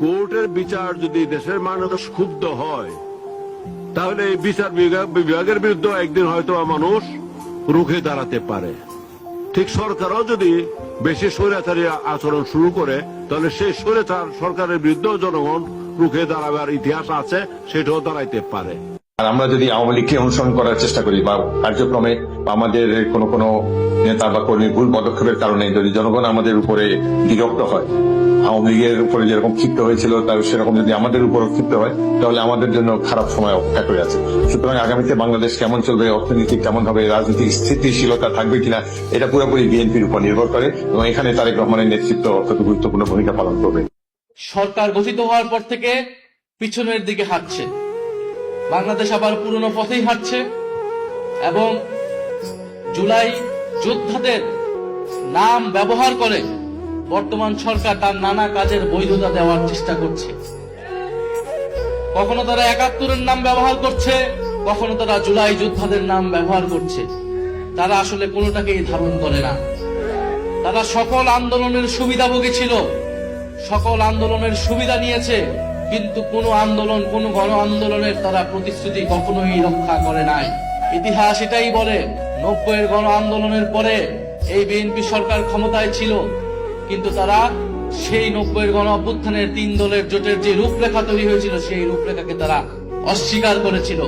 কোর্টের বিচার যদি দেশের মানুষ ক্ষুব্ধ হয়, তাহলে এই বিচার বিভাগের বিরুদ্ধে একদিন হয়তো মানুষ রুখে দাঁড়াতে পারে। ঠিক সরকারও যদি বেশি স্বৈরাচারী আচরণ শুরু করে, তাহলে সেই স্বৈরাচার সরকারের বিরুদ্ধেও জনগণ রুখে দাঁড়াবার ইতিহাস আছে, সেটাও দাঁড়াইতে পারে। আর আমরা যদি আওয়ামী লীগকে অনুসরণ করার চেষ্টা করি বা কার্যক্রমে আমাদের কোনো নেতা বা কর্মীর ভুল পদক্ষেপের কারণে যদি জনগণ আমাদের উপরে বিরক্ত হয়, আওয়ামী লীগের উপরে যেরকম ক্ষিপ্ত হয়েছিল তার সেরকম যদি আমাদের উপর ক্ষিপ্ত হয়, তাহলে আমাদের জন্য খারাপ সময় অপেক্ষা করে আছে। সুতরাং আগামীতে বাংলাদেশ কেমন চলবে, অর্থনীতি কেমন হবে, রাজনৈতিক স্থিতিশীলতা থাকবে কিনা, এটা পুরোপুরি বিএনপির উপর নির্ভর করে এবং এখানে তারেক রহমানের নেতৃত্ব অত্যন্ত গুরুত্বপূর্ণ ভূমিকা পালন করবে। সরকার গঠিত হওয়ার পর থেকে পিছনের দিকে হাঁটছে, বাংলাদেশ আবার পুরনো পথেই হাঁটছে এবং জুলাই যোদ্ধাদের নাম ব্যবহার করে বর্তমান সরকার তার নানা কাজের বৈধতা দেওয়ার চেষ্টা করছে। কখনো তারা ৭১-এর নাম ব্যবহার করছে, কখনো তারা জুলাই যোদ্ধাদের নাম ব্যবহার করছে। তারা আসলে কোনোটাকেই ধারণ করে না। তারা সকল আন্দোলনের সুবিধাভোগী ছিল, সকল আন্দোলনের সুবিধা নিয়েছে, কিন্তু কোন আন্দোলন, কোন গণ আন্দোলনের তারা প্রতিশ্রুতি কখনোই রক্ষা করে নাই। ইতিহাস এটাই বলে ৯০-এর গণ আন্দোলনের পরে এই বিএনপি সরকার ক্ষমতায় ছিল, কিন্তু তারা সেই ৯০-এর গণ অভ্যুত্থানের ৩ দলের জোটের যে রূপরেখা তৈরি হয়েছিল, সেই রূপরেখাকে তারা অস্বীকার করেছিল।